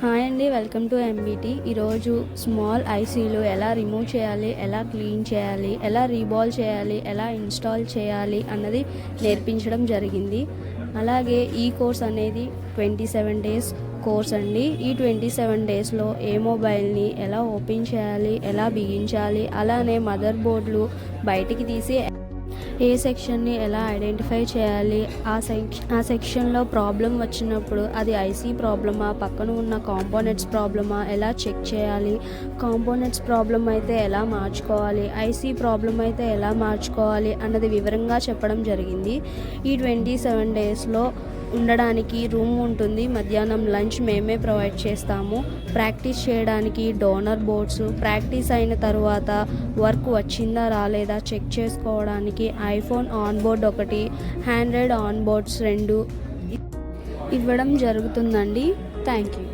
Hi అండి, welcome to MBT. ఈరోజు small ఐసీలు ఎలా రిమూవ్ చేయాలి, ఎలా క్లీన్ చేయాలి, ఎలా రీబాల్ చేయాలి, ఎలా ఇన్స్టాల్ చేయాలి అన్నది నేర్పించడం జరిగింది. అలాగే ఈ కోర్స్ అనేది 27 డేస్ కోర్స్ అండి. ఈ 27 డేస్లో ఏ మొబైల్ని ఎలా ఓపెన్ చేయాలి, ఎలా బిగించాలి, అలానే మదర్ బోర్డులు బయటికి తీసి ఏ సెక్షన్ని ఎలా ఐడెంటిఫై చేయాలి, ఆ సెక్షన్లో ప్రాబ్లం వచ్చినప్పుడు అది ఐసీ ప్రాబ్లమా, పక్కన ఉన్న కాంపోనెంట్స్ ప్రాబ్లమా, ఎలా చెక్ చేయాలి, కాంపోనెంట్స్ ప్రాబ్లం అయితే ఎలా మార్చుకోవాలి, ఐసీ ప్రాబ్లం అయితే ఎలా మార్చుకోవాలి అన్నది వివరంగా చెప్పడం జరిగింది. ఈ 27 డేస్లో ఉండడానికి రూమ్ ఉంటుంది. మధ్యాహ్నం లంచ్ మేమే ప్రొవైడ్ చేస్తాము. ప్రాక్టీస్ చేయడానికి డోనర్ బోర్డ్స్, ప్రాక్టీస్ అయిన తర్వాత వర్క్ వచ్చిందా రాలేదా చెక్ చేసుకోవడానికి ఐఫోన్ ఆన్ బోర్డ్ ఒకటి, ఆండ్రాయిడ్ ఆన్ బోర్డ్స్ 2 ఇవ్వడం జరుగుతుందండి. Thank you.